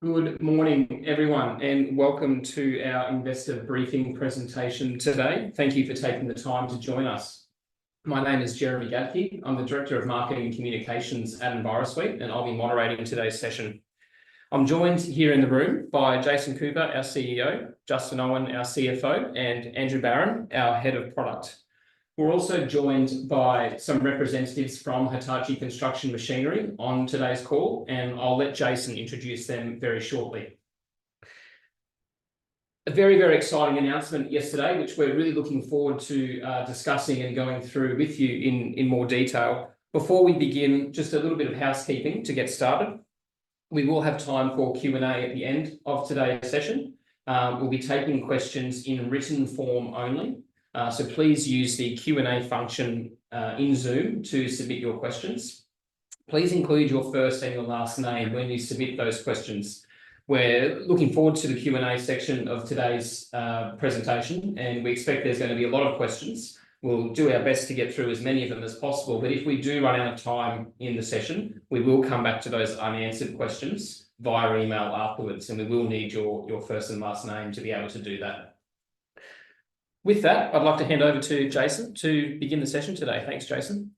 Good morning, everyone, and welcome to our investor briefing presentation today. Thank you for taking the time to join us. My name is Jeremy Gatkey. I'm the Director of Marketing and Communications at Envirosuite, and I'll be moderating today's session. I'm joined here in the room by Jason Cooper, our CEO, Justin Owen, our CFO, and Andrew Barron, our Head of Product. We're also joined by some representatives from Hitachi Construction Machinery on today's call, and I'll let Jason introduce them very shortly. A very, very exciting announcement yesterday, which we're really looking forward to discussing and going through with you in more detail. Before we begin, just a little bit of housekeeping to get started. We will have time for Q&A at the end of today's session. We'll be taking questions in written form only. So please use the Q&A function in Zoom to submit your questions. Please include your first and your last name when you submit those questions. We're looking forward to the Q&A section of today's presentation, and we expect there's going to be a lot of questions. We'll do our best to get through as many of them as possible, but if we do run out of time in the session, we will come back to those unanswered questions via email afterwards, and we will need your first and last name to be able to do that. With that, I'd like to hand over to Jason to begin the session today. Thanks, Jason.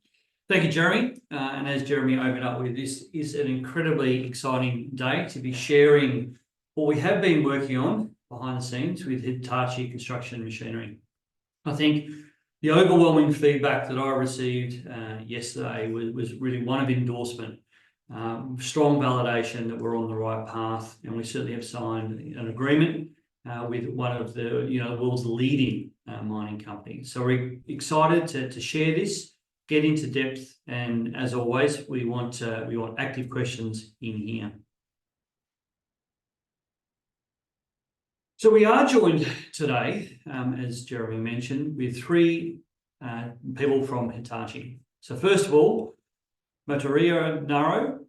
Thank you, Jeremy. And as Jeremy opened up with, this is an incredibly exciting day to be sharing what we have been working on behind the scenes with Hitachi Construction Machinery. I think the overwhelming feedback that I received yesterday was really one of endorsement, strong validation that we're on the right path, and we certainly have signed an agreement with one of the world's leading mining companies. So we're excited to share this, get into depth, and as always, we want active questions in here. So we are joined today, as Jeremy mentioned, with three people from Hitachi. So first of all, Motohiro Naro,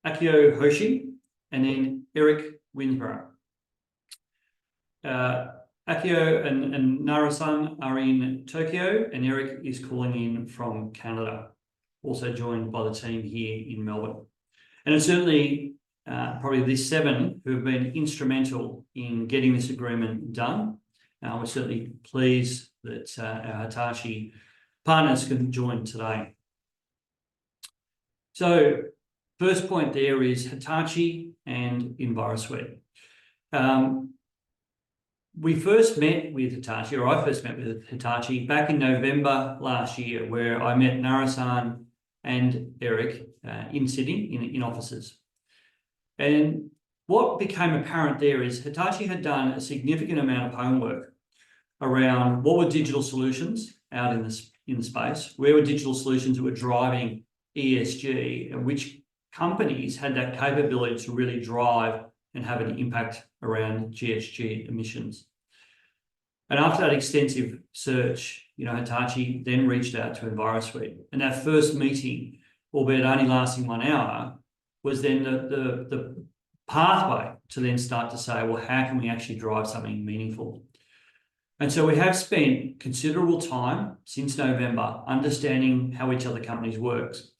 Akio Hoshi, and then Eric Winsborough. Akio and Naro-san are in Tokyo, and Eric is calling in from Canada, also joined by the team here in Melbourne. And it's certainly probably these seven who have been instrumental in getting this agreement done. We're certainly pleased that our Hitachi partners can join today. So first point there is Hitachi and Envirosuite. We first met with Hitachi, or I first met with Hitachi back in November last year, where I met Naro-san and Eric in Sydney in offices. And what became apparent there is Hitachi had done a significant amount of homework around what were digital solutions out in the space, where were digital solutions that were driving ESG, and which companies had that capability to really drive and have an impact around GHG emissions. And after that extensive search, Hitachi then reached out to Envirosuite. And that first meeting, albeit only lasting 1 hour, was then the pathway to then start to say, well, how can we actually drive something meaningful? And so we have spent considerable time since November understanding how each other companies works,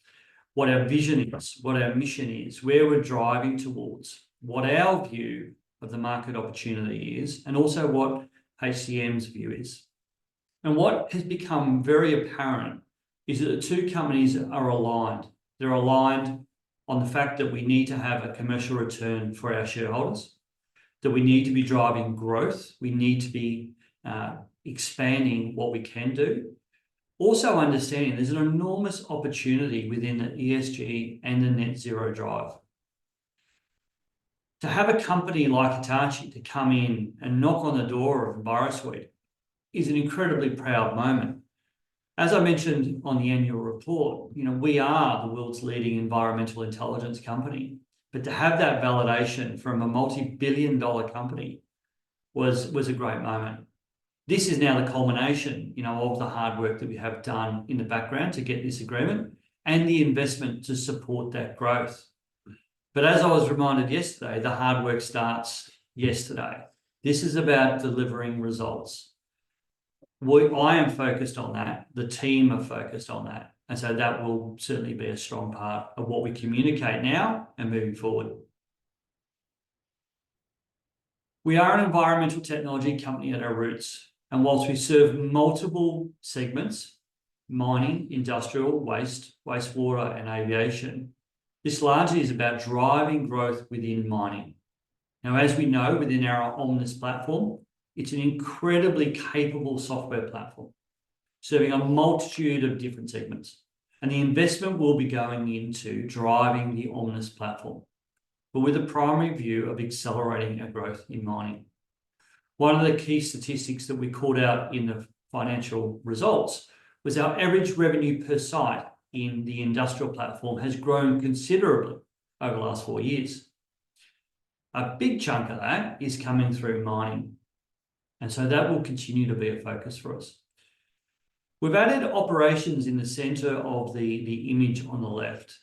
what our vision is, what our mission is, where we're driving towards, what our view of the market opportunity is, and also what HCM's view is. And what has become very apparent is that the two companies are aligned. They're aligned on the fact that we need to have a commercial return for our shareholders, that we need to be driving growth, we need to be expanding what we can do. Also understanding there's an enormous opportunity within the ESG and the net zero drive. To have a company like Hitachi to come in and knock on the door of Envirosuite is an incredibly proud moment. As I mentioned on the annual report, we are the world's leading environmental intelligence company, but to have that validation from a multi-billion-dollar company was a great moment. This is now the culmination, of the hard work that we have done in the background to get this agreement and the investment to support that growth. But as I was reminded yesterday, the hard work starts yesterday. This is about delivering results. I am focused on that. The team are focused on that. And so that will certainly be a strong part of what we communicate now and moving forward. We are an environmental technology company at our roots, and whilst we serve multiple segments, mining, industrial, wastewater, and aviation, this largely is about driving growth within mining. Now, as we know, within our Omnis platform, it's an incredibly capable software platform, serving a multitude of different segments. And the investment will be going into driving the Omnis platform, but with a primary view of accelerating our growth in mining. One of the key statistics that we called out in the financial results was our average revenue per site in the industrial platform has grown considerably over the last 4 years. A big chunk of that is coming through mining, and so that will continue to be a focus for us. We've added operations in the centre of the image on the left.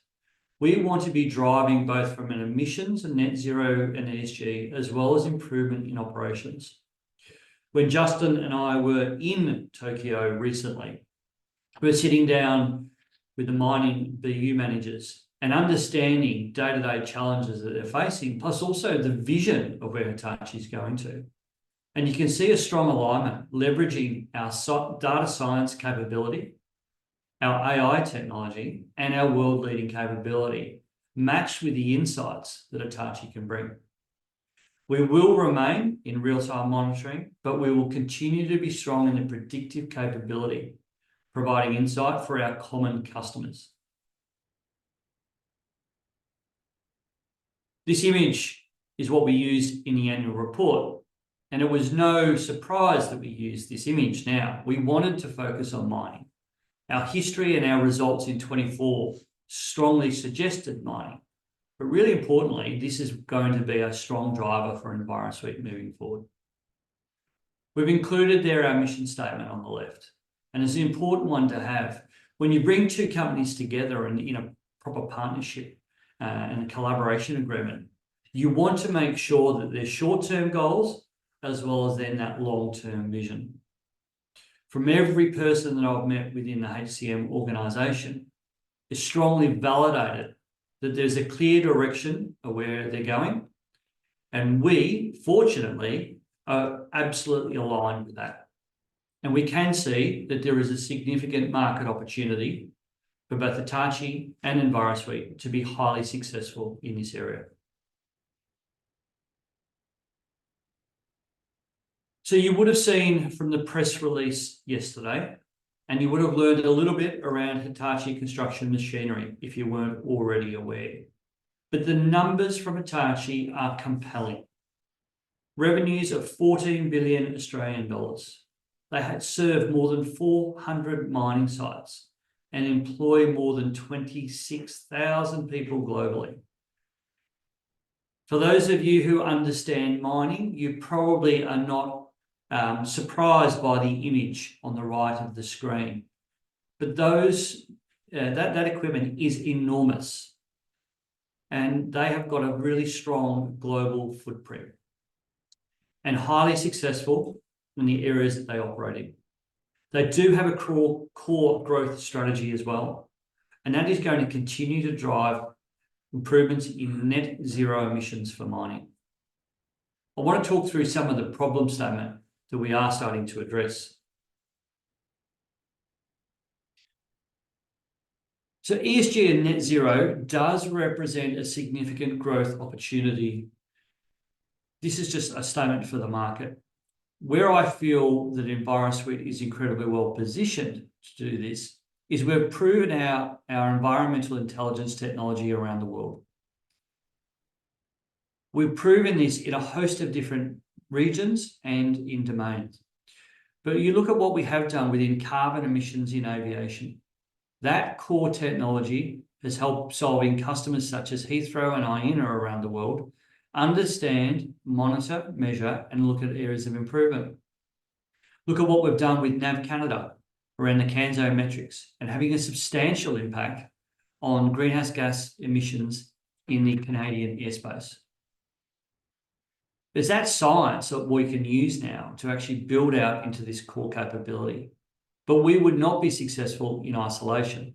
We want to be driving both from an emissions and net zero and ESG, as well as improvement in operations. When Justin and I were in Tokyo recently, we were sitting down with the mining BU managers and understanding day-to-day challenges that they're facing, plus also the vision of where Hitachi is going to. And you can see a strong alignment, leveraging our data science capability, our AI technology, and our world-leading capability, matched with the insights that Hitachi can bring. We will remain in real-time monitoring, but we will continue to be strong in the predictive capability, providing insight for our common customers. This image is what we used in the annual report, and it was no surprise that we used this image now. We wanted to focus on mining. Our history and our results in 24 strongly suggested mining, but really importantly, this is going to be a strong driver for Envirosuite moving forward. We've included there our mission statement on the left, and it's an important one to have. When you bring two companies together and in a proper partnership and a collaboration agreement, you want to make sure that there's short-term goals as well as then that long-term vision. From every person that I've met within the HCM organisation, it's strongly validated that there's a clear direction of where they're going, and we, fortunately, are absolutely aligned with that. And we can see that there is a significant market opportunity for both Hitachi and Envirosuite to be highly successful in this area. So you would have seen from the press release yesterday, and you would have learned a little bit around Hitachi Construction Machinery if you weren't already aware. But the numbers from Hitachi are compelling. Revenues of 14 billion Australian dollars. They had served more than 400 mining sites and employ more than 26,000 people globally. For those of you who understand mining, you probably are not surprised by the image on the right of the screen. But that equipment is enormous, and they have got a really strong global footprint and highly successful in the areas that they operate in. They do have a core growth strategy as well, and that is going to continue to drive improvements in net zero emissions for mining. I want to talk through some of the problem statement that we are starting to address. So ESG and net zero does represent a significant growth opportunity. This is just a statement for the market. Where I feel that Envirosuite is incredibly well positioned to do this is we've proven our environmental intelligence technology around the world. We've proven this in a host of different regions and in domains. But you look at what we have done within carbon emissions in aviation. That core technology has helped solving customers such as Heathrow and AENA around the world understand, monitor, measure, and look at areas of improvement. Look at what we've done with NAV Canada around the Canso metrics and having a substantial impact on greenhouse gas emissions in the Canadian airspace. There's that science that we can use now to actually build out into this core capability. But we would not be successful in isolation.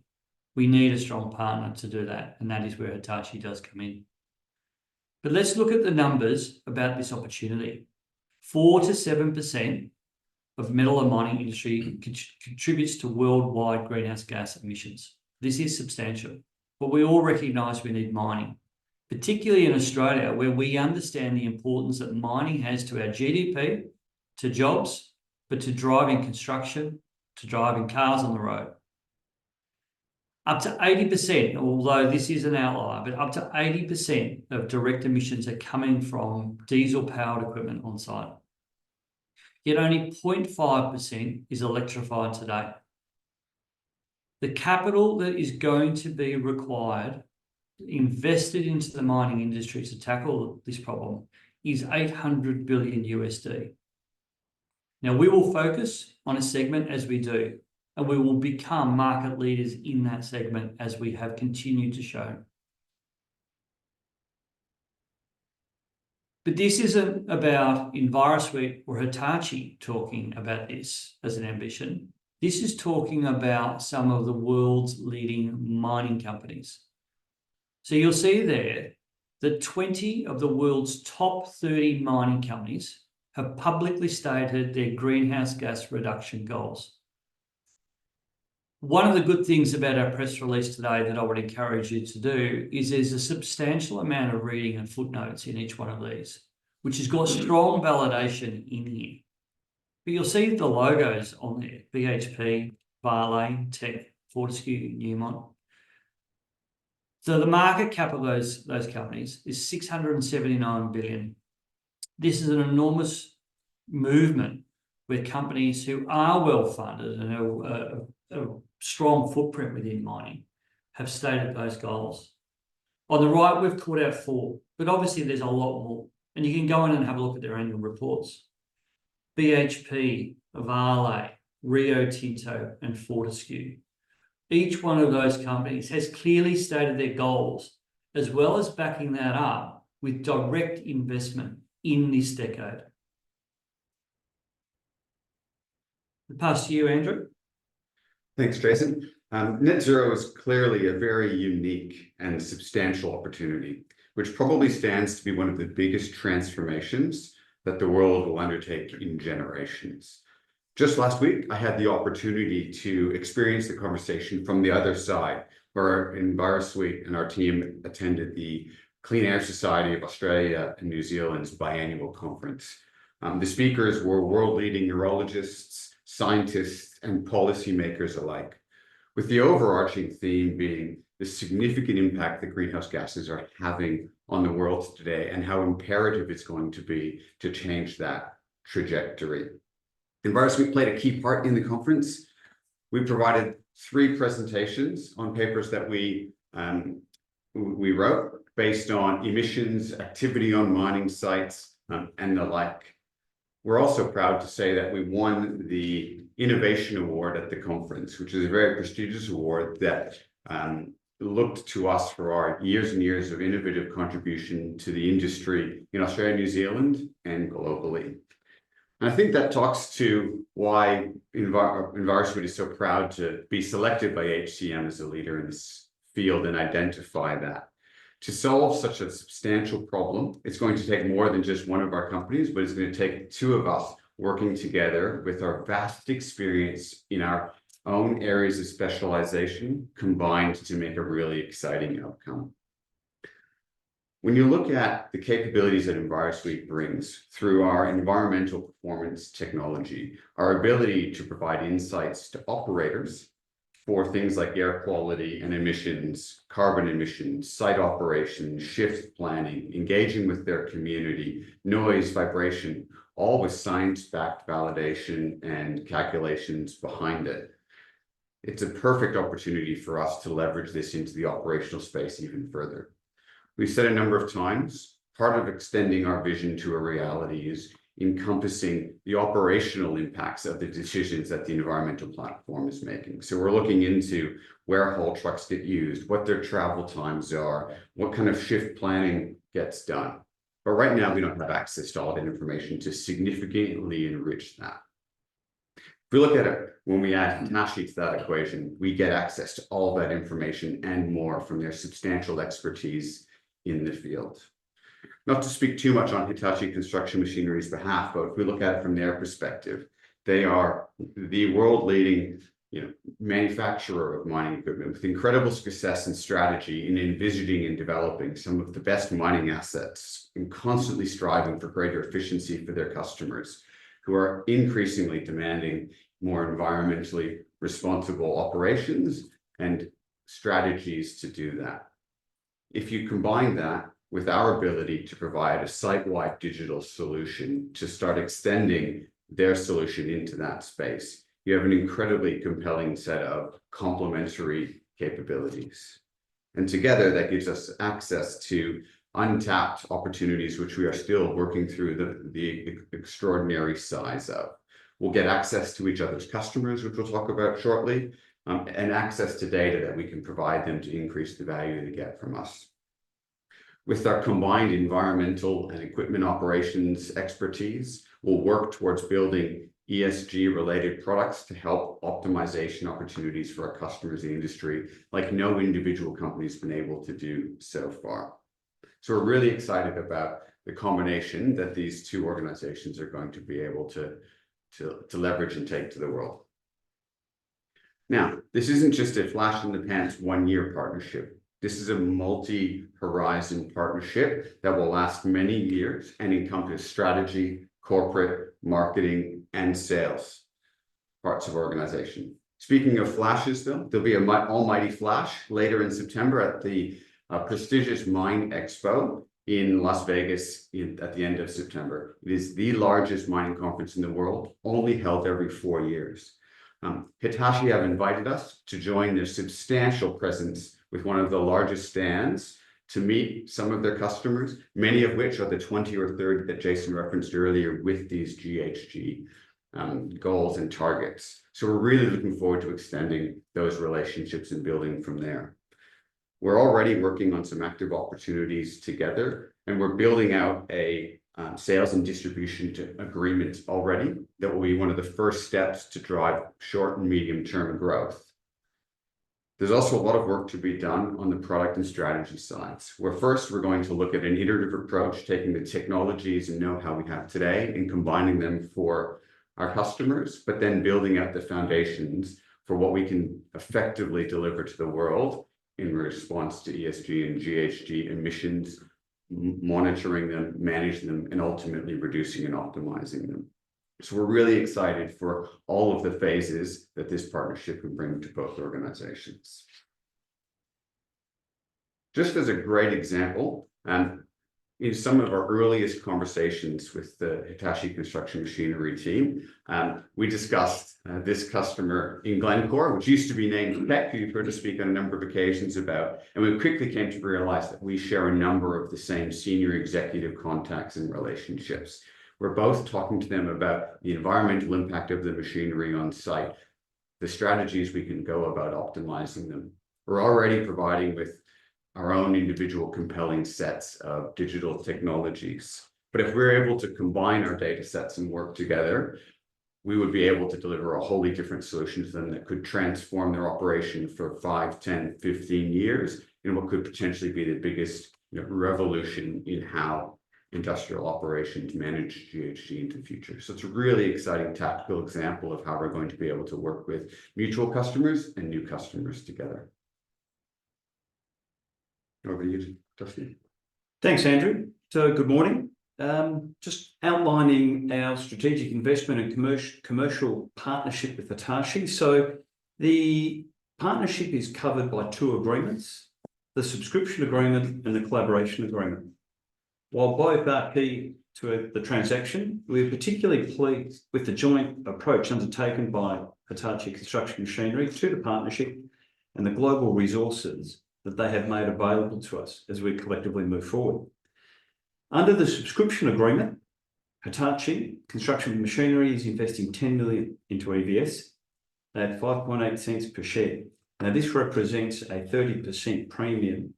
We need a strong partner to do that, and that is where Hitachi does come in. But let's look at the numbers about this opportunity. 4 to 7% of metal and mining industry contributes to worldwide greenhouse gas emissions. This is substantial, but we all recognise we need mining, particularly in Australia, where we understand the importance that mining has to our GDP, to jobs, but to driving construction, to driving cars on the road. Up to 80%, although this is an outlier, but up to 80% of direct emissions are coming from diesel-powered equipment on site. Yet only 0.5% is electrified today. The capital that is going to be required, invested into the mining industry to tackle this problem, is $800 billion USD. Now, we will focus on a segment as we do, and we will become market leaders in that segment as we have continued to show. But this isn't about Envirosuite or Hitachi talking about this as an ambition. This is talking about some of the world's leading mining companies. So you'll see there that 20 of the world's top 30 mining companies have publicly stated their greenhouse gas reduction goals. One of the good things about our press release today that I would encourage you to do is there's a substantial amount of reading and footnotes in each one of these, which has got strong validation in here. But you'll see the logos on there: BHP, Vale, Teck, Fortescue, Newmont. So the market cap of those companies is 679 billion. This is an enormous movement where companies who are well-funded and a strong footprint within mining have stated those goals. On the right, we've called out 4, but obviously there's a lot more. And you can go in and have a look at their annual reports. BHP, Vale, Rio Tinto, and Fortescue. Each one of those companies has clearly stated their goals, as well as backing that up with direct investment in this decade. The past year, Andrew. Thanks, Jason. Net zero is clearly a very unique and substantial opportunity, which probably stands to be one of the biggest transformations that the world will undertake in generations. Just last week, I had the opportunity to experience the conversation from the other side, where Envirosuite and our team attended the Clean Air Society of Australia and New Zealand's biannual conference. The speakers were world-leading neurologists, scientists, and policymakers alike, with the overarching theme being the significant impact that greenhouse gases are having on the world today and how imperative it's going to be to change that trajectory. Envirosuite played a key part in the conference. We provided 3 presentations on papers that we wrote based on emissions, activity on mining sites, and the like. We're also proud to say that we won the Innovation Award at the conference, which is a very prestigious award that looked to us for our years and years of innovative contribution to the industry in Australia, New Zealand, and globally. And I think that talks to why Envirosuite is so proud to be selected by HCM as a leader in this field and identify that. To solve such a substantial problem, it's going to take more than just one of our companies, but it's going to take 2 of us working together with our vast experience in our own areas of specialization combined to make a really exciting outcome. When you look at the capabilities that Envirosuite brings through our environmental performance technology, our ability to provide insights to operators for things like air quality and emissions, carbon emissions, site operations, shift planning, engaging with their community, noise, vibration, all with science-backed validation and calculations behind it. It's a perfect opportunity for us to leverage this into the operational space even further. We've said a number of times, part of extending our vision to a reality is encompassing the operational impacts of the decisions that the environmental platform is making. So we're looking into where haul trucks get used, what their travel times are, what kind of shift planning gets done. But right now, we don't have access to all that information to significantly enrich that. If we look at it, when we add Hitachi to that equation, we get access to all that information and more from their substantial expertise in the field. Not to speak too much on Hitachi Construction Machinery's behalf, but if we look at it from their perspective, they are the world-leading, manufacturer of mining equipment with incredible success and strategy in envisaging and developing some of the best mining assets and constantly striving for greater efficiency for their customers, who are increasingly demanding more environmentally responsible operations and strategies to do that. If you combine that with our ability to provide a site-wide digital solution to start extending their solution into that space, you have an incredibly compelling set of complementary capabilities. And together, that gives us access to untapped opportunities, which we are still working through the extraordinary size of. We'll get access to each other's customers, which we'll talk about shortly, and access to data that we can provide them to increase the value they get from us. With our combined environmental and equipment operations expertise, we'll work towards building ESG-related products to help optimization opportunities for our customers in the industry, like no individual company's been able to do so far. So we're really excited about the combination that these two organizations are going to be able to leverage and take to the world. Now, this isn't just a flash in the pants one-year partnership. This is a multi-horizon partnership that will last many years and encompass strategy, corporate, marketing, and sales parts of organization. Speaking of flashes, though, there'll be an almighty flash later in September at the prestigious Mine Expo in Las Vegas at the end of September. It is the largest mining conference in the world, only held every 4 years. Hitachi have invited us to join their substantial presence with one of the largest stands to meet some of their customers, many of which are the 20 or 30 that Jason referenced earlier with these GHG goals and targets. So we're really looking forward to extending those relationships and building from there. We're already working on some active opportunities together, and we're building out a sales and distribution agreement already that will be one of the first steps to drive short and medium-term growth. There's also a lot of work to be done on the product and strategy sides, where first we're going to look at an iterative approach, taking the technologies and know-how we have today and combining them for our customers, but then building out the foundations for what we can effectively deliver to the world in response to ESG and GHG emissions, monitoring them, managing them, and ultimately reducing and optimizing them. So we're really excited for all of the phases that this partnership can bring to both organizations. Just as a great example, in some of our earliest conversations with the Hitachi Construction Machinery team, we discussed this customer in Glencore, which used to be named Tech, who you've heard us speak on a number of occasions about, and we quickly came to realize that we share a number of the same senior executive contacts and relationships. We're both talking to them about the environmental impact of the machinery on site, the strategies we can go about optimizing them. We're already providing with our own individual compelling sets of digital technologies. But if we're able to combine our data sets and work together, we would be able to deliver a wholly different solution to them that could transform their operation for 5, 10, 15 years in what could potentially be the biggest revolution in how industrial operations manage GHG into the future. So it's a really exciting tactical example of how we're going to be able to work with mutual customers and new customers together. Over to you, Dusty. Thanks, Andrew. So good morning. Just outlining our strategic investment and commercial partnership with Hitachi. So the partnership is covered by 2 agreements, the subscription agreement and the collaboration agreement. While both are key to the transaction, we're particularly pleased with the joint approach undertaken by Hitachi Construction Machinery to the partnership and the global resources that they have made available to us as we collectively move forward. Under the subscription agreement, Hitachi Construction Machinery is investing 10 million into EVS at 5.8 cents per share. Now, this represents a 30% premium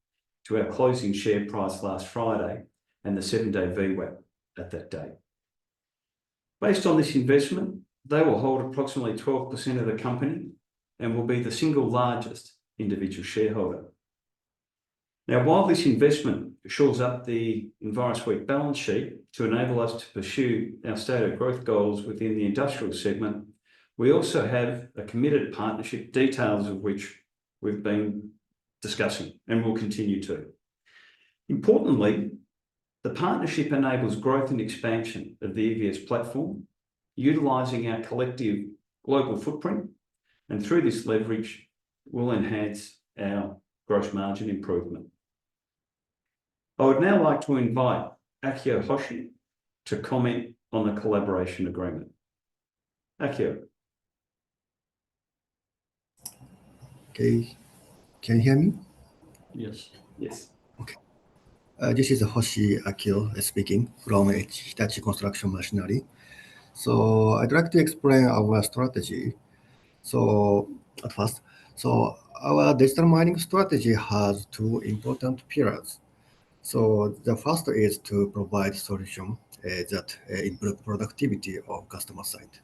to our closing share price last Friday and the 7-day VWAP at that date. Based on this investment, they will hold approximately 12% of the company and will be the single largest individual shareholder. Now, while this investment shores up the Envirosuite balance sheet to enable us to pursue our stated growth goals within the industrial segment, we also have a committed partnership, details of which we've been discussing and will continue to. Importantly, the partnership enables growth and expansion of the EVS platform, utilising our collective global footprint, and through this leverage will enhance our gross margin improvement. I would now like to invite Akio Hoshi to comment on the collaboration agreement. Akio. Okay, can you hear me? Yes. Yes. Okay. This is Hoshi Akio speaking from Hitachi Construction Machinery. So I'd like to explain our strategy. So at first, our digital mining strategy has two important pillars. So the first is to provide solution that improve productivity of customer site.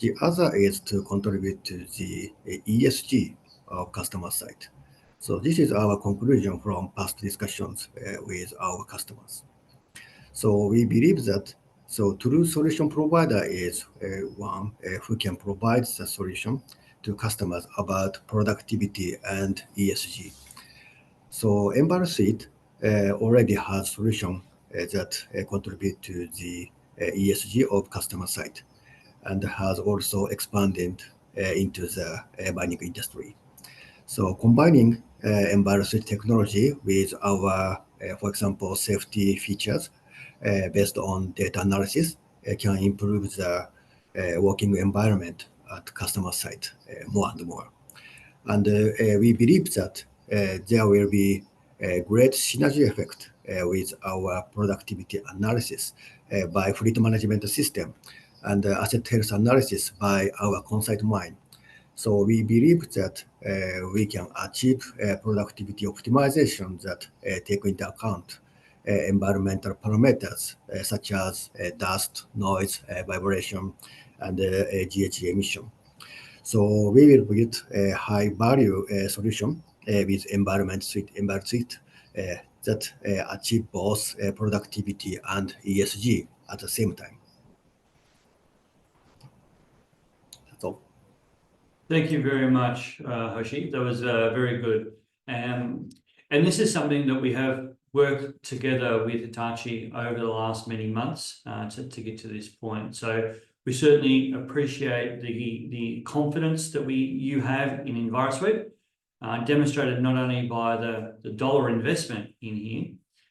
The other is to contribute to the ESG of customer site. So this is our conclusion from past discussions with our customers. So we believe that true solution provider is one who can provide the solution to customers about productivity and ESG. So Envirosuite already has solution that contribute to the ESG of customer site, and has also expanded into the mining industry. So combining Envirosuite technology with our, for example, safety features based on data analysis can improve the working environment at customer site more and more. And we believe that there will be a great synergy effect with our productivity analysis by fleet management system and asset health analysis by our on-site mine. So we believe that we can achieve productivity optimization that take into account environmental parameters such as dust, noise, vibration, and GHG emission. So we will build a high value solution with Envirosuite that achieve both productivity and ESG at the same time. That's all. Thank you very much, Hoshi. That was very good. And this is something that we have worked together with Hitachi over the last many months to get to this point. So we certainly appreciate the confidence that you have in Envirosuite, demonstrated not only by the dollar investment in here,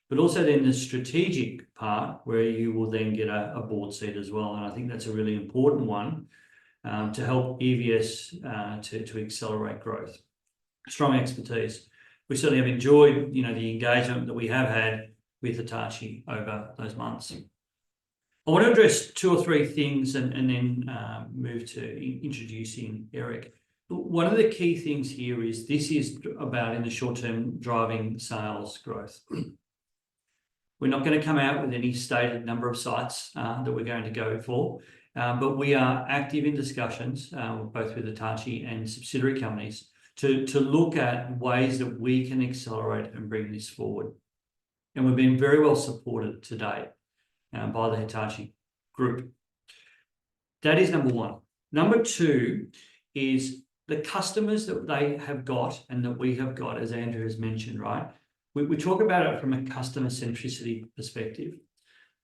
but also then the strategic part where you will then get a board seat as well. And I think that's a really important one to help EVS to accelerate growth. Strong expertise. We certainly have enjoyed, the engagement that we have had with Hitachi over those months. I want to address two or three things and then move to introducing Eric. One of the key things here is this is about, in the short term, driving sales growth. We're not going to come out with any stated number of sites that we're going to go for, but we are active in discussions both with Hitachi and subsidiary companies to look at ways that we can accelerate and bring this forward. And we've been very well supported to date by the Hitachi group. That is number one. Number two is the customers that they have got and that we have got, as Andrew has mentioned, right? We talk about it from a customer centricity perspective.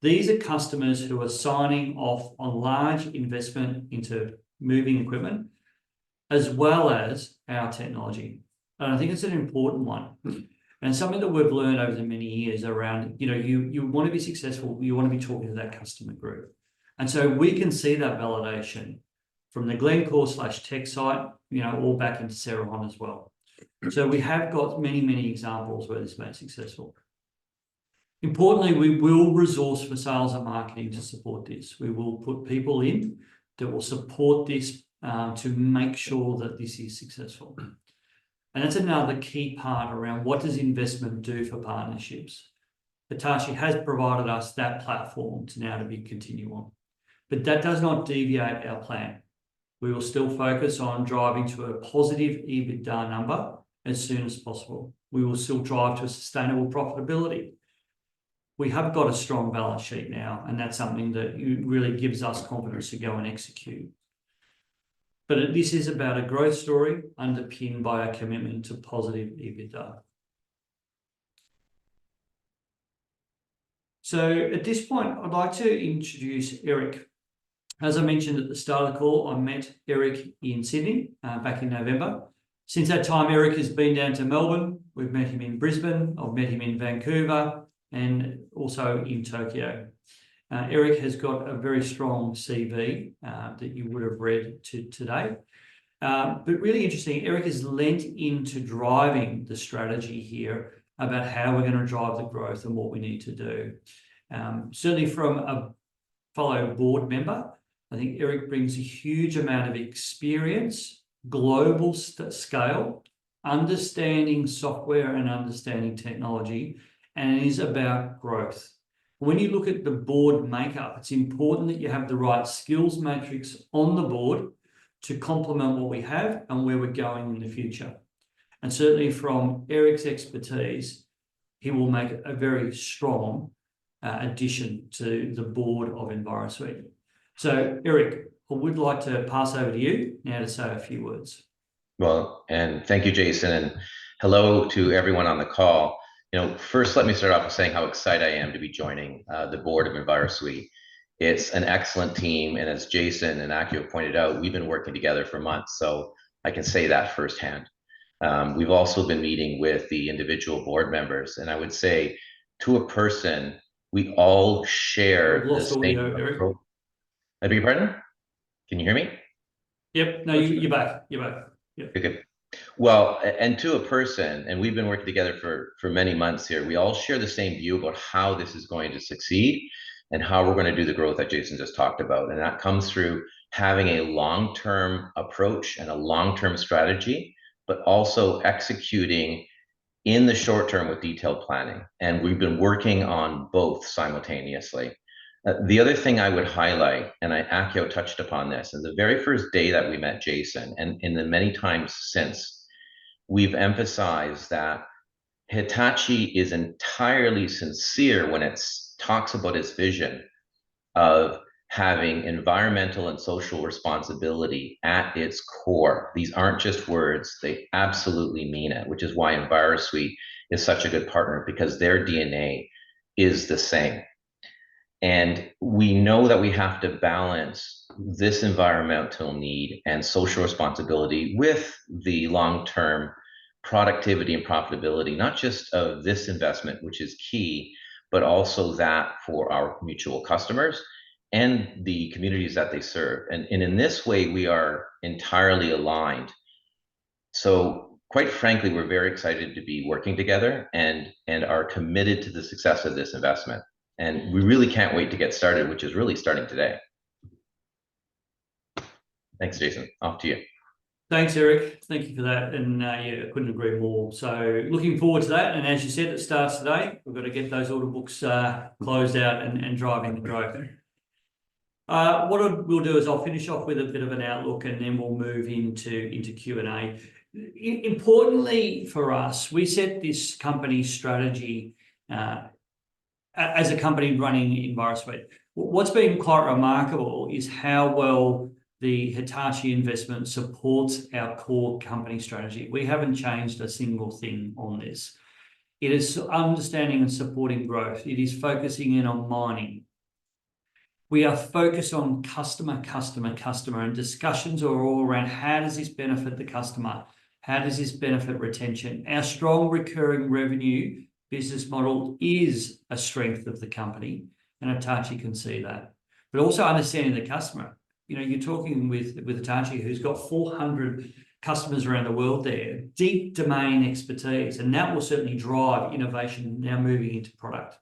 These are customers who are signing off on large investment into moving equipment, as well as our technology. And I think it's an important one. And something that we've learned over the many years around, you want to be successful, you want to be talking to that customer group. And so we can see that validation from the Glencore/Tech site, all back into Cerrejón as well. So we have got many, many examples where this has been successful. Importantly, we will resource for sales and marketing to support this. We will put people in that will support this to make sure that this is successful. And that's another key part around what does investment do for partnerships. Hitachi has provided us that platform to now to be continue on. But that does not deviate our plan. We will still focus on driving to a positive EBITDA number as soon as possible. We will still drive to a sustainable profitability. We have got a strong balance sheet now, and that's something that really gives us confidence to go and execute. But this is about a growth story underpinned by a commitment to positive EBITDA. So at this point, I'd like to introduce Eric. As I mentioned at the start of the call, I met Eric in Sydney back in November. Since that time, Eric has been down to Melbourne. We've met him in Brisbane. I've met him in Vancouver and also in Tokyo. Eric has got a very strong CV that you would have read today. But really interesting, Eric has lent into driving the strategy here about how we're going to drive the growth and what we need to do. Certainly from a fellow board member, I think Eric brings a huge amount of experience, global scale, understanding software and understanding technology, and it is about growth. When you look at the board makeup, it's important that you have the right skills matrix on the board to complement what we have and where we're going in the future. And certainly from Eric's expertise, he will make a very strong addition to the board of Envirosuite. So, Eric, I would like to pass over to you now to say a few words. Well, and thank you, Jason, and hello to everyone on the call. First, let me start off with saying how excited I am to be joining the board of Envirosuite. It's an excellent team, and as Jason and Akio pointed out, we've been working together for months, so I can say that firsthand. We've also been meeting with the individual board members, and I would say to a person, we all share the same approach. I beg your pardon? Can you hear me? Yep, no, you're back. You're back. Yep. Okay. Well, and to a person, and we've been working together for many months here, we all share the same view about how this is going to succeed and how we're going to do the growth that Jason just talked about. And that comes through having a long-term approach and a long-term strategy, but also executing in the short term with detailed planning. And we've been working on both simultaneously. The other thing I would highlight, and Akio touched upon this, and the very first day that we met Jason, and in the many times since, we've emphasized that Hitachi is entirely sincere when it talks about its vision of having environmental and social responsibility at its core. These aren't just words, they absolutely mean it, which is why Envirosuite is such a good partner, because their DNA is the same. And we know that we have to balance this environmental need and social responsibility with the long-term productivity and profitability, not just of this investment, which is key, but also that for our mutual customers and the communities that they serve. And in this way, we are entirely aligned. So quite frankly, we're very excited to be working together and are committed to the success of this investment. And we really can't wait to get started, which is really starting today. Thanks, Jason. Off to you. Thanks, Eric. Thank you for that. And yeah, I couldn't agree more. So looking forward to that. And as you said, it starts today. We've got to get those order books closed out and driving the growth. What we'll do is I'll finish off with a bit of an outlook and then we'll move into Q&A. Importantly for us, we set this company strategy as a company running Envirosuite. What's been quite remarkable is how well the Hitachi investment supports our core company strategy. We haven't changed a single thing on this. It is understanding and supporting growth. It is focusing in on mining. We are focused on customer, and discussions are all around how does this benefit the customer? How does this benefit retention? Our strong recurring revenue business model is a strength of the company, and Hitachi can see that. But also understanding the customer. You're talking with Hitachi, who's got 400 customers around the world there, deep domain expertise, and that will certainly drive innovation now moving into product.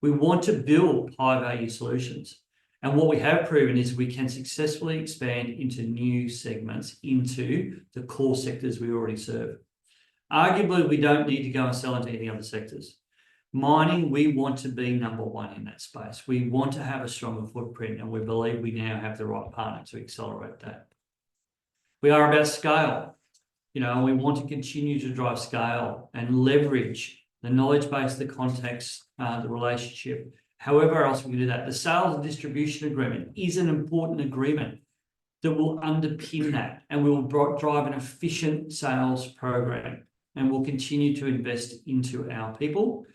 We want to build high-value solutions. And what we have proven is we can successfully expand into new segments, into the core sectors we already serve. Arguably, we don't need to go and sell into any other sectors. Mining, we want to be number one in that space. We want to have a stronger footprint, and we believe we now have the right partner to accelerate that. We are about scale. and we want to continue to drive scale and leverage the knowledge base, the context, the relationship. However else we can do that. The sales and distribution agreement is an important agreement that will underpin that, and we will drive an efficient sales program, and we'll continue to invest into our people.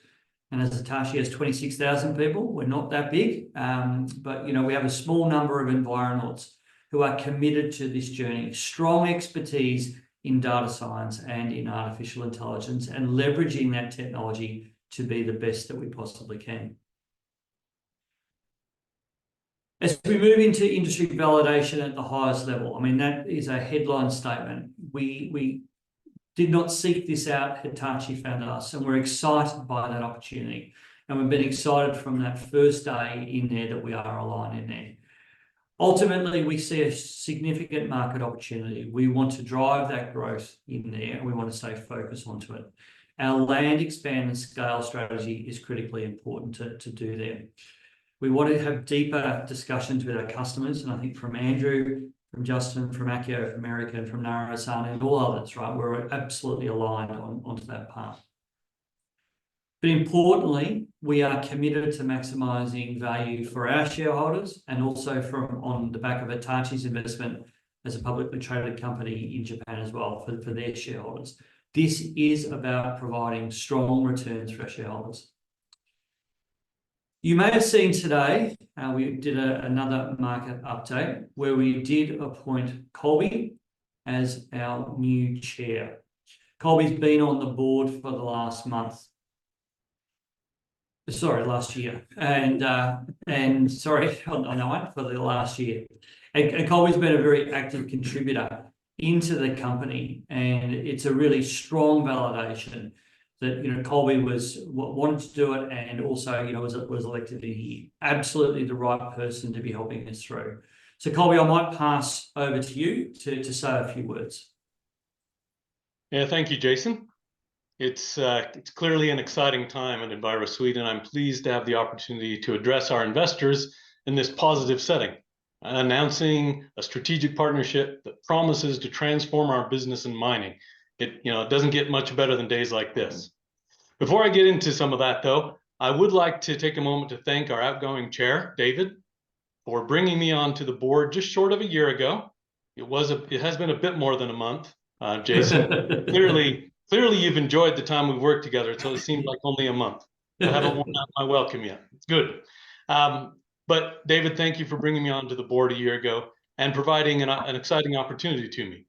And as Hitachi has 26,000 people, we're not that big, but we have a small number of environauts who are committed to this journey, strong expertise in data science and in artificial intelligence, and leveraging that technology to be the best that we possibly can. As we move into industry validation at the highest level, I mean, that is a headline statement. We did not seek this out. Hitachi found us, and we're excited by that opportunity. And we've been excited from that first day in there that we are aligned in there. Ultimately, we see a significant market opportunity. We want to drive that growth in there, and we want to stay focused onto it. Our land, expand, and scale strategy is critically important to do there. We want to have deeper discussions with our customers, and I think from Andrew, from Justin, from Akio, from Eric, and from Nara-san, and all others, right, we're absolutely aligned onto that path. But importantly, we are committed to maximising value for our shareholders, and also on the back of Hitachi's investment as a publicly traded company in Japan as well for their shareholders. This is about providing strong returns for our shareholders. You may have seen today, we did another market update where we did appoint Colby as our new chair. Colby's been on the board for the last year, and sorry, on that one, for the last year. And Colby's been a very active contributor into the company, and it's a really strong validation that Colby wanted to do it, and also was elected to be absolutely the right person to be helping us through. So Colby, I might pass over to you to say a few words. Yeah, thank you, Jason. It's clearly an exciting time at Envirosuite, and I'm pleased to have the opportunity to address our investors in this positive setting, announcing a strategic partnership that promises to transform our business in mining. It doesn't get much better than days like this. Before I get into some of that, though, I would like to take a moment to thank our outgoing chair, David, for bringing me onto the board just short of a year ago. It has been a bit more than a month, Jason. Clearly, you've enjoyed the time we've worked together, so it seemed like only a month. I haven't worn out my welcome yet. It's good. But David, thank you for bringing me onto the board a year ago and providing an exciting opportunity to me.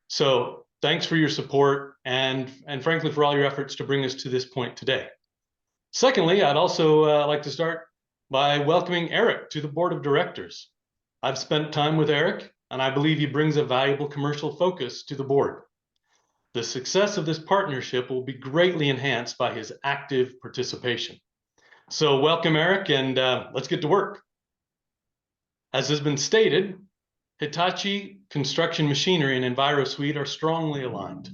So thanks for your support and frankly for all your efforts to bring us to this point today. Secondly, I'd also like to start by welcoming Eric to the board of directors. I've spent time with Eric, and I believe he brings a valuable commercial focus to the board. The success of this partnership will be greatly enhanced by his active participation. So welcome, Eric, and let's get to work. As has been stated, Hitachi Construction Machinery and Envirosuite are strongly aligned.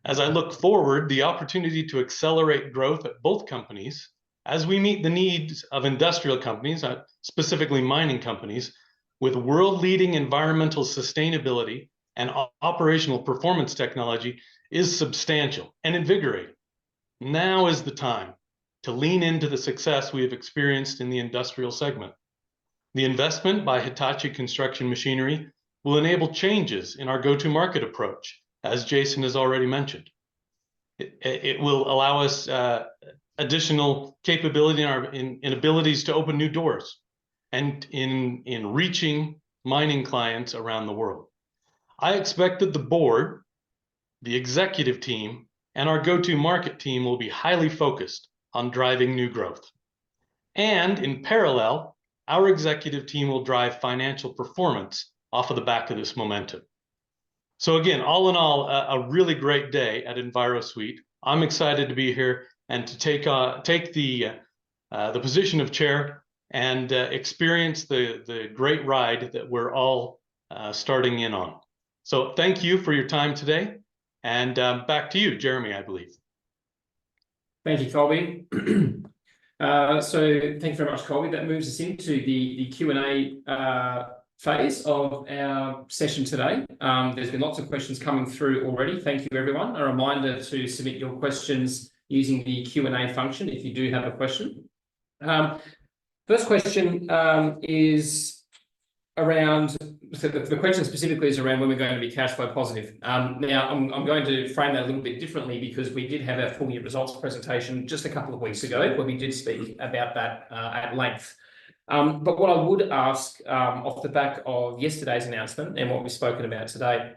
As I look forward, the opportunity to accelerate growth at both companies as we meet the needs of industrial companies, specifically mining companies, with world-leading environmental sustainability and operational performance technology is substantial and invigorating. Now is the time to lean into the success we have experienced in the industrial segment. The investment by Hitachi Construction Machinery will enable changes in our go-to-market approach, as Jason has already mentioned. It will allow us additional capability in abilities to open new doors and in reaching mining clients around the world. I expect that the board, the executive team, and our go-to-market team will be highly focused on driving new growth. And in parallel, our executive team will drive financial performance off of the back of this momentum. So again, all in all, a really great day at Envirosuite. I'm excited to be here and to take the position of chair and experience the great ride that we're all starting in on. So thank you for your time today, and back to you, Jeremy, I believe. Thank you, Colby. So thank you very much, Colby. That moves us into the Q&A phase of our session today. There's been lots of questions coming through already. Thank you, everyone. A reminder to submit your questions using the Q&A function if you do have a question. First question is around, so the question specifically is around when we're going to be cash flow positive. Now, I'm going to frame that a little bit differently because we did have our full year results presentation just a couple of weeks ago where we did speak about that at length. But what I would ask off the back of yesterday's announcement and what we've spoken about today,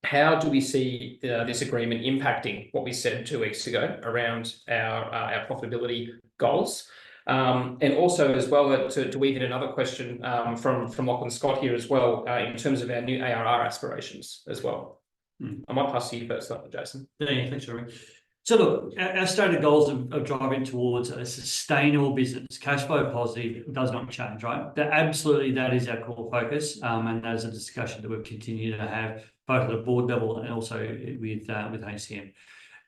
how do we see this agreement impacting what we said 2 weeks ago around our profitability goals? And also as well to weave in another question from Lachlan Scott here as well in terms of our new ARR aspirations as well. I might pass to you first, Jason. Yeah, thanks, Rory. So look, our stated goals of driving towards a sustainable business, cash flow positive, does not change, right? Absolutely, that is our core focus, and that is a discussion that we'll continue to have both at the board level and also with ACM.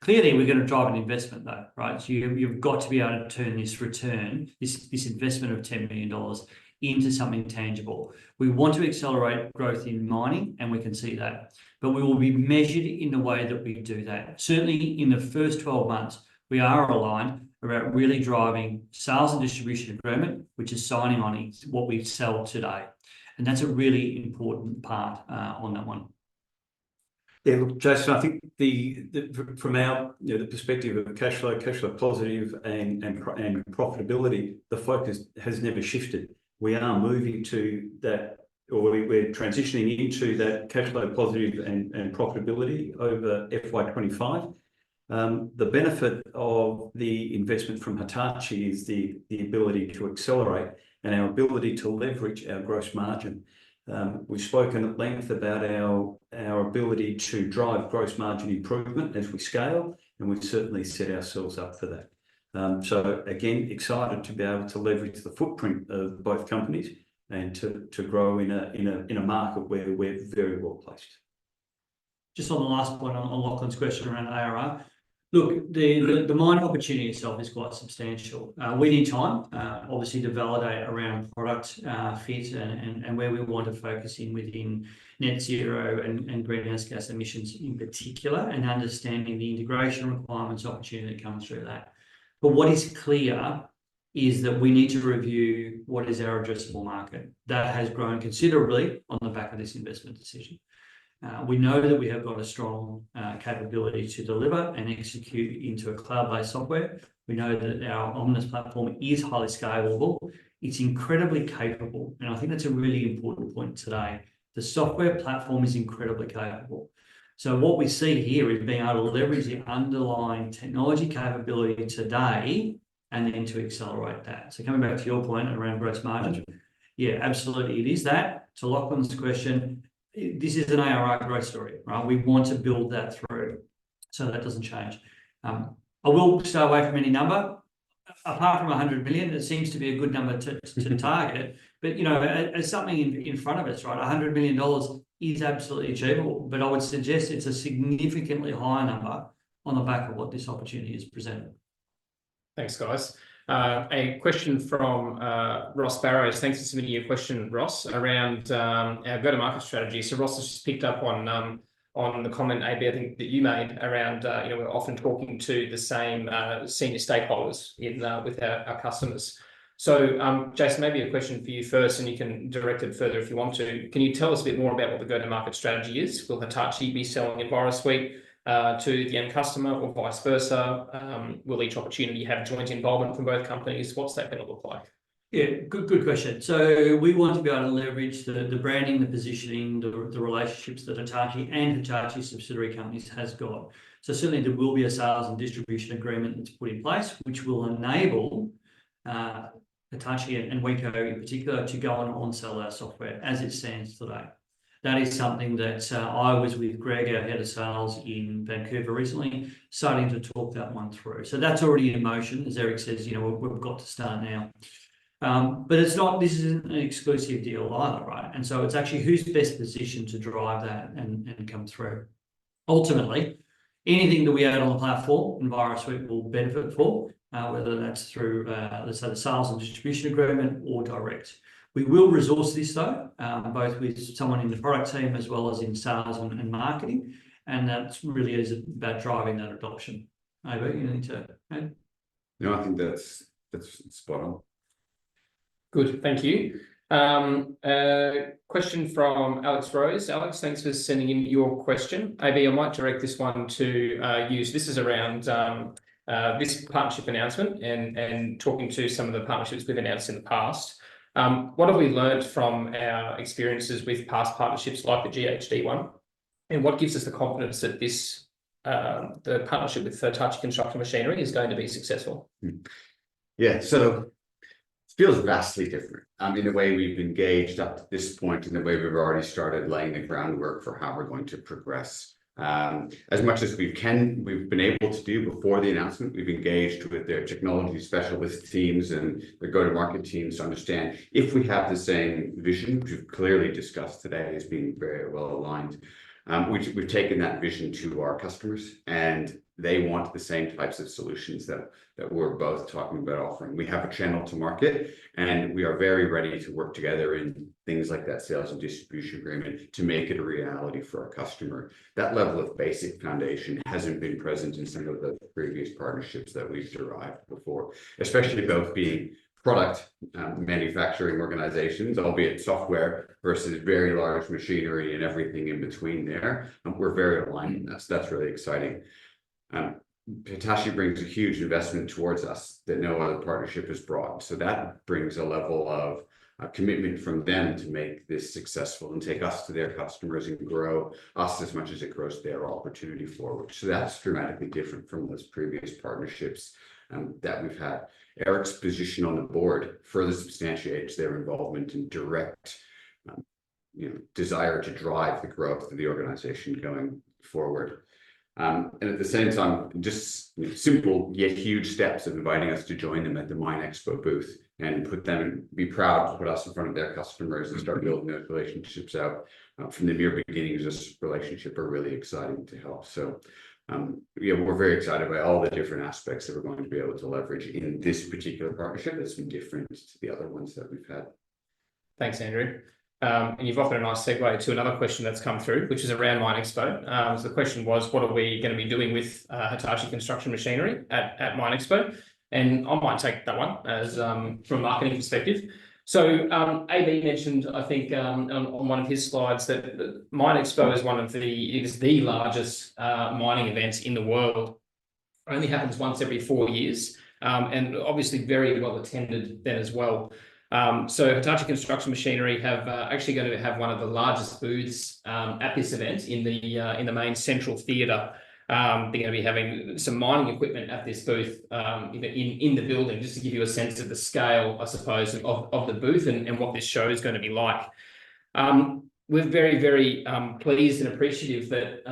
Clearly, we're going to drive an investment though, right? So you've got to be able to turn this return, this investment of $10 million into something tangible. We want to accelerate growth in mining, and we can see that. But we will be measured in the way that we do that. Certainly in the first 12 months, we are aligned about really driving sales and distribution agreement, which is signing on what we sell today. And that's a really important part on that one. Yeah, look, Jason, I think from our the perspective of cash flow positive and profitability, the focus has never shifted. We are moving to that, or we're transitioning into that cash flow positive and profitability over FY25. The benefit of the investment from Hitachi is the ability to accelerate and our ability to leverage our gross margin. We've spoken at length about our ability to drive gross margin improvement as we scale, and we've certainly set ourselves up for that. So again, excited to be able to leverage the footprint of both companies and to grow in a market where we're very well placed. Just on the last point on Lachlan's question around ARR, look, the mining opportunity itself is quite substantial. We need time, obviously, to validate around product fit and where we want to focus in within net zero and greenhouse gas emissions in particular, and understanding the integration requirements opportunity that comes through that. But what is clear is that we need to review what is our addressable market. That has grown considerably on the back of this investment decision. We know that we have got a strong capability to deliver and execute into a cloud-based software. We know that our Omnis platform is highly scalable. It's incredibly capable. And I think that's a really important point today. The software platform is incredibly capable. So what we see here is being able to leverage the underlying technology capability today and then to accelerate that. So coming back to your point around gross margin, yeah, absolutely, it is that. To Lachlan's question, this is an ARR growth story, right? We want to build that through, so that doesn't change. I will stay away from any number. Apart from 100 million, it seems to be a good number to target. But, as something in front of us, right, $100 million is absolutely achievable. But I would suggest it's a significantly higher number on the back of what this opportunity is presented. Thanks, guys. A question from Ross Barrows. Thanks for submitting your question, Ross, around our go-to-market strategy. So Ross has just picked up on the comment, AB, I think that you made around, we're often talking to the same senior stakeholders with our customers. So, Jason, maybe a question for you first, and you can direct it further if you want to. Can you tell us a bit more about what the go-to-market strategy is? Will Hitachi be selling Envirosuite to the end customer or vice versa? Will each opportunity have joint involvement from both companies? What's that going to look like? Yeah, good question. So we want to be able to leverage the branding, the positioning, the relationships that Hitachi and Hitachi subsidiary companies has got. So certainly there will be a sales and distribution agreement that's put in place, which will enable Hitachi and Wenco in particular to go on sell our software as it stands today. That is something that I was with Greg, our head of sales in Vancouver recently, starting to talk that one through. So that's already in motion. As Eric says, we've got to start now. But this isn't an exclusive deal either, right? And so it's actually who's best positioned to drive that and come through. Ultimately, anything that we add on the platform, Envirosuite will benefit for, whether that's through, let's say, the sales and distribution agreement or direct. We will resource this though, both with someone in the product team as well as in sales and marketing, and that really is about driving that adoption. Maybe you need to add? No, I think that's spot on. Good, thank you. Question from Alex Rose. Alex, thanks for sending in your question. AB, I might direct this one to use. This is around this partnership announcement and talking to some of the partnerships we've announced in the past. What have we learned from our experiences with past partnerships like the GHD one? And what gives us the confidence that this the partnership with Hitachi Construction Machinery is going to be successful? Yeah, so it feels vastly different in the way we've engaged up to this point, in the way we've already started laying the groundwork for how we're going to progress. As much as we've been able to do before the announcement, we've engaged with their technology specialist teams and their go-to-market teams to understand if we have the same vision, which we've clearly discussed today as being very well aligned. We've taken that vision to our customers, and they want the same types of solutions that we're both talking about offering. We have a channel to market, and we are very ready to work together in things like that sales and distribution agreement to make it a reality for our customer. That level of basic foundation hasn't been present in some of the previous partnerships that we've derived before, especially both being product manufacturing organizations, albeit software, versus very large machinery and everything in between there. We're very aligned in this. That's really exciting. Hitachi brings a huge investment towards us that no other partnership has brought. So that brings a level of commitment from them to make this successful and take us to their customers and grow us as much as it grows their opportunity forward. So that's dramatically different from those previous partnerships that we've had. Eric's position on the board further substantiates their involvement and direct desire to drive the growth of the organization going forward. And at the same time, just simple yet huge steps of inviting us to join them at the MINExpo booth and be proud to put us in front of their customers and start building those relationships out from the mere beginnings of this relationship are really exciting to help. So we're very excited by all the different aspects that we're going to be able to leverage in this particular partnership that's been different to the other ones that we've had. Thanks, Andrew. And you've offered a nice segue to another question that's come through, which is around MINExpo. So the question was, what are we going to be doing with Hitachi Construction Machinery at MINExpo? And I might take that one as from a marketing perspective. So AB mentioned, I think, on one of his slides that MINExpo is the largest mining event in the world. It only happens once every 4 years, and obviously very well attended then as well. So Hitachi Construction Machinery have actually going to have one of the largest booths at this event in the main central theatre. They're going to be having some mining equipment at this booth in the building, just to give you a sense of the scale, I suppose, of the booth and what this show is going to be like. We're very, very pleased and appreciative that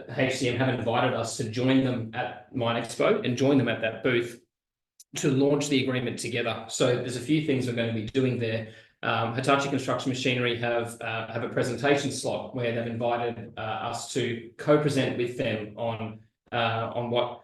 HCM have invited us to join them at MINExpo and join them at that booth to launch the agreement together. So there's a few things we're going to be doing there. Hitachi Construction Machinery have a presentation slot where they've invited us to co-present with them on what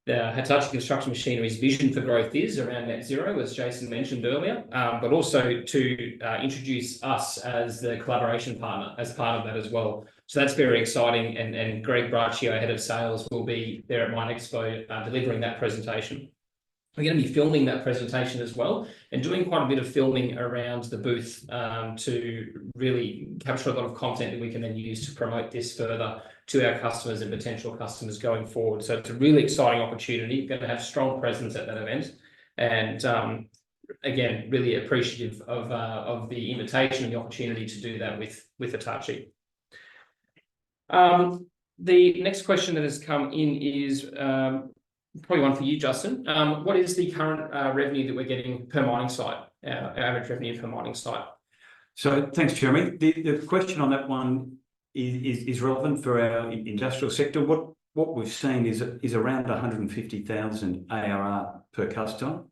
the Hitachi Construction Machinery's vision for growth is around net zero, as Jason mentioned earlier, but also to introduce us as the collaboration partner as part of that as well. So that's very exciting, and Greg Braccio, head of sales, will be there at MINExpo delivering that presentation. We're going to be filming that presentation as well and doing quite a bit of filming around the booth to really capture a lot of content that we can then use to promote this further to our customers and potential customers going forward. So it's a really exciting opportunity. We're going to have strong presence at that event. And again, really appreciative of the invitation and the opportunity to do that with Hitachi. The next question that has come in is probably one for you, Justin. What is the current revenue that we're getting per mining site, our average revenue per mining site? So thanks, Jeremy. The question on that one is relevant for our industrial sector. What we've seen is around 150,000 ARR per customer.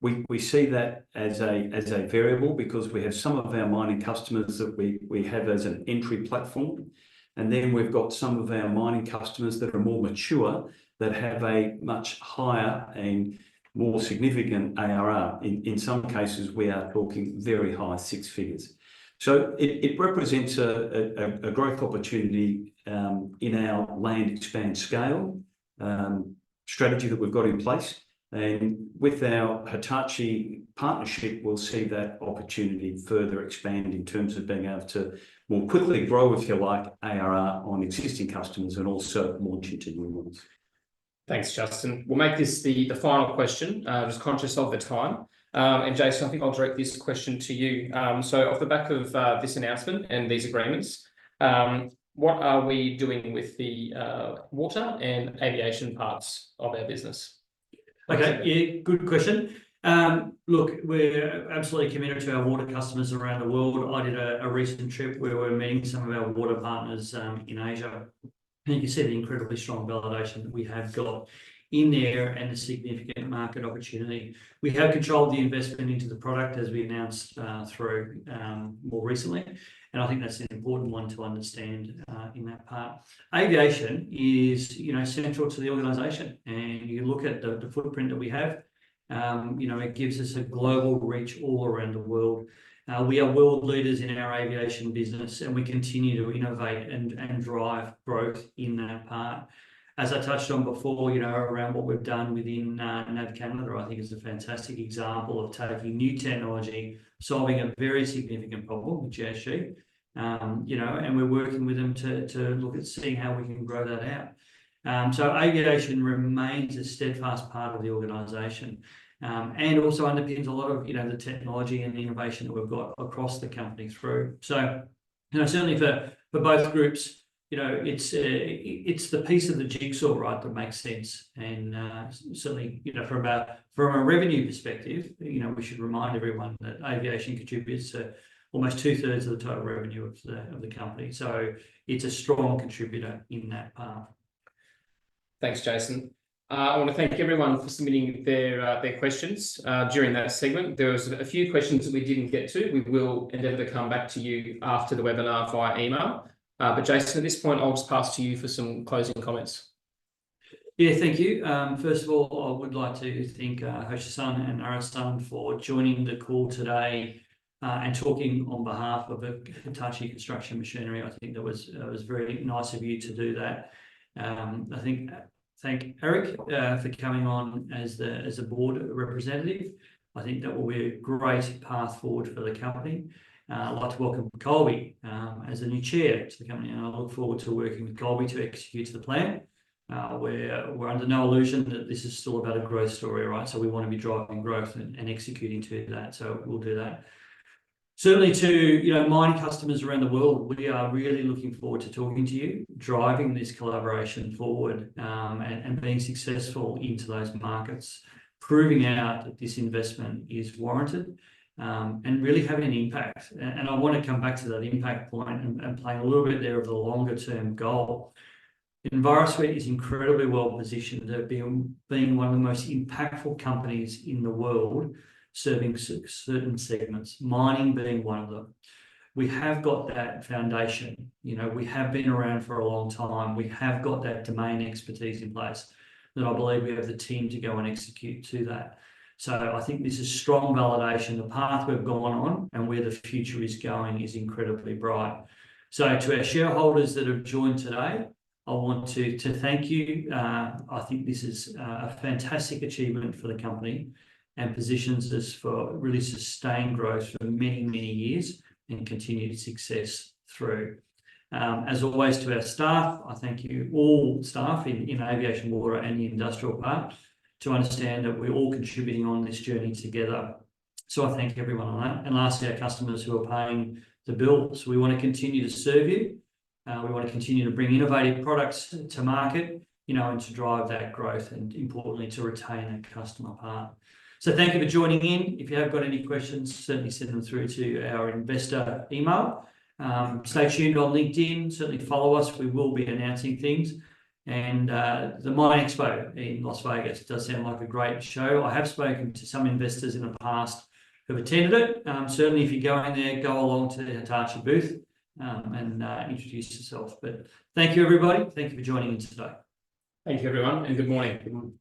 We see that as a variable because we have some of our mining customers that we have as an entry platform, and then we've got some of our mining customers that are more mature that have a much higher and more significant ARR. In some cases, we are talking very high six figures. So it represents a growth opportunity in our land expand scale strategy that we've got in place. And with our Hitachi partnership, we'll see that opportunity further expand in terms of being able to more quickly grow, if you like, ARR on existing customers and also launch into new ones. Thanks, Justin. We'll make this the final question, just conscious of the time. And Jason, I think I'll direct this question to you. So off the back of this announcement and these agreements, what are we doing with the water and aviation parts of our business? Okay, yeah, good question. Look, we're absolutely committed to our water customers around the world. I did a recent trip where we're meeting some of our water partners in Asia. And you can see the incredibly strong validation that we have got in there and the significant market opportunity. We have controlled the investment into the product as we announced through more recently. And I think that's an important one to understand in that part. Aviation is, central to the organisation. And you look at the footprint that we have, it gives us a global reach all around the world. We are world leaders in our aviation business, and we continue to innovate and drive growth in that part. As I touched on before, around what we've done within NAV Canada, I think is a fantastic example of taking new technology, solving a very significant problem with GHG, and we're working with them to look at seeing how we can grow that out. So aviation remains a steadfast part of the organisation. And also underpins a lot of the technology and the innovation that we've got across the company through. So certainly for both groups, it's the piece of the jigsaw, right, that makes sense. And certainly from a revenue perspective, we should remind everyone that aviation contributes to almost 2/3 of the total revenue of the company. So it's a strong contributor in that part. Thanks, Jason. I want to thank everyone for submitting their questions during that segment. There was a few questions that we didn't get to. We will endeavour to come back to you after the webinar via email. But Jason, at this point, I'll just pass to you for some closing comments. Yeah, thank you. First of all, I would like to thank Hoshi-san and Nara-san for joining the call today and talking on behalf of Hitachi Construction Machinery. I think that was very nice of you to do that. Thank Eric for coming on as a board representative. I think that will be a great path forward for the company. I'd like to welcome Colby as the new chair to the company, and I look forward to working with Colby to execute the plan. We're under no illusion that this is still about a growth story, right? So we want to be driving growth and executing to that. So we'll do that. Certainly to mining customers around the world, we are really looking forward to talking to you, driving this collaboration forward, and being successful into those markets, proving out that this investment is warranted, and really having an impact. And I want to come back to that impact point and playing a little bit there of the longer term goal. Envirosuite is incredibly well positioned to being one of the most impactful companies in the world, serving certain segments, mining being one of them. We have got that foundation. We have been around for a long time. We have got that domain expertise in place that I believe we have the team to go and execute to that. So I think this is strong validation. The path we've gone on and where the future is going is incredibly bright. So to our shareholders that have joined today, I want to thank you. I think this is a fantastic achievement for the company and positions us for really sustained growth for many, many years and continued success through. As always, to our staff, I thank you all staff in aviation, water and the industrial part to understand that we're all contributing on this journey together. So I thank everyone on that. And lastly, our customers who are paying the bill. So we want to continue to serve you. We want to continue to bring innovative products to market, and to drive that growth and importantly to retain that customer part. So thank you for joining in. If you have got any questions, certainly send them through to our investor email. Stay tuned on LinkedIn. Certainly follow us. We will be announcing things. And the Mine Expo in Las Vegas does sound like a great show. I have spoken to some investors in the past who have attended it. Certainly, if you're going there, go along to the Hitachi booth and introduce yourself. But thank you, everybody. Thank you for joining in today. Thank you, everyone, and good morning.